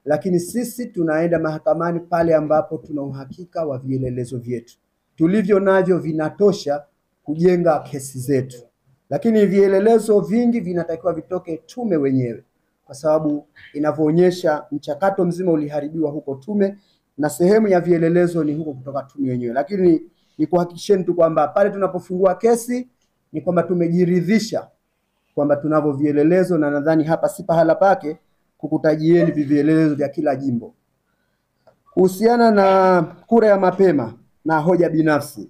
lakini sisi tunaenda mahakamani pale ambapo tuna uhakika wa vielelezo vyetu. Tulivyo navyo vinatosha kujenga kesi zetu, lakini vielelezo vingi vinatakiwa vitoke tume wenyewe, kwa sababu inavyoonyesha mchakato mzima uliharibiwa huko tume, na sehemu ya vielelezo ni huko kutoka tume wenyewe. Lakini ni kuhakikisheni tu kwamba pale tunapofungua kesi ni kwamba tumejiridhisha kwamba tunavyo vielelezo, na nadhani hapa si pahala pake kukutajieni vielelezo vya kila jimbo. Kuhusiana na kura ya mapema na hoja binafsi,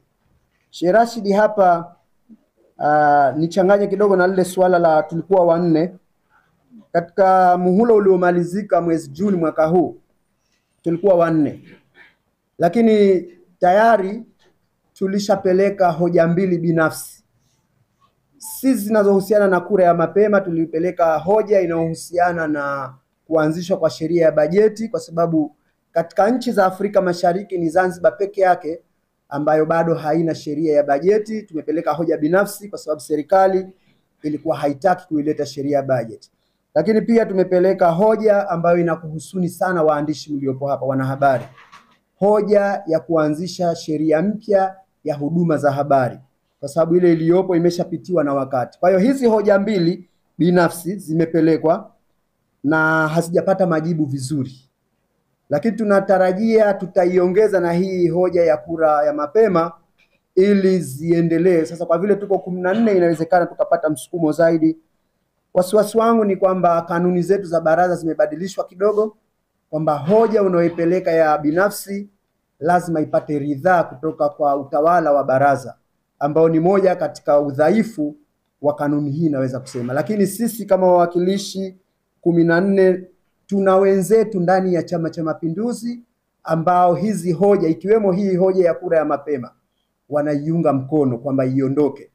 Sheikh Rashid hapa nichanganye kidogo na lile swala la tulikuwa wanne katika muhula uliomalizika mwezi Juni mwaka huu, tulikuwa wanne, lakini tayari tulishapeleka hoja mbili binafsi. Sisi zinazohusiana na kura ya mapema tulipeleka hoja inayohusiana na kuanzishwa kwa sheria ya bajeti, kwa sababu katika nchi za Afrika Mashariki ni Zanzibar peke yake ambayo bado haina sheria ya bajeti. Tumepeleka hoja binafsi kwa sababu serikali ilikuwa haitaki kuileta sheria ya bajeti. Lakini pia tumepeleka hoja ambayo inakuhusuni sana waandishi mliopo hapa, wanahabari, hoja ya kuanzisha sheria mpya ya huduma za habari, kwa sababu ile iliyopo imeshapitiwa na wakati. Kwa hiyo hizi hoja mbili binafsi zimepelekwa na hazijapata majibu vizuri, lakini tunatarajia tutaiongeza na hii hoja ya kura ya mapema ili ziendelee. Sasa kwa vile tuko 14 inawezekana tukapata msukumo zaidi. Wasiwasi wangu ni kwamba kanuni zetu za baraza zimebadilishwa kidogo, kwamba hoja unaoipeleka ya binafsi lazima ipate ridhaa kutoka kwa utawala wa baraza, ambao ni moja katika udhaifu wa kanuni hii naweza kusema. Lakini sisi kama wawakilishi 14 tuna wenzetu ndani ya Chama cha Mapinduzi ambao hizi hoja ikiwemo hii hoja ya kura ya mapema wanaiunga mkono kwamba iondoke.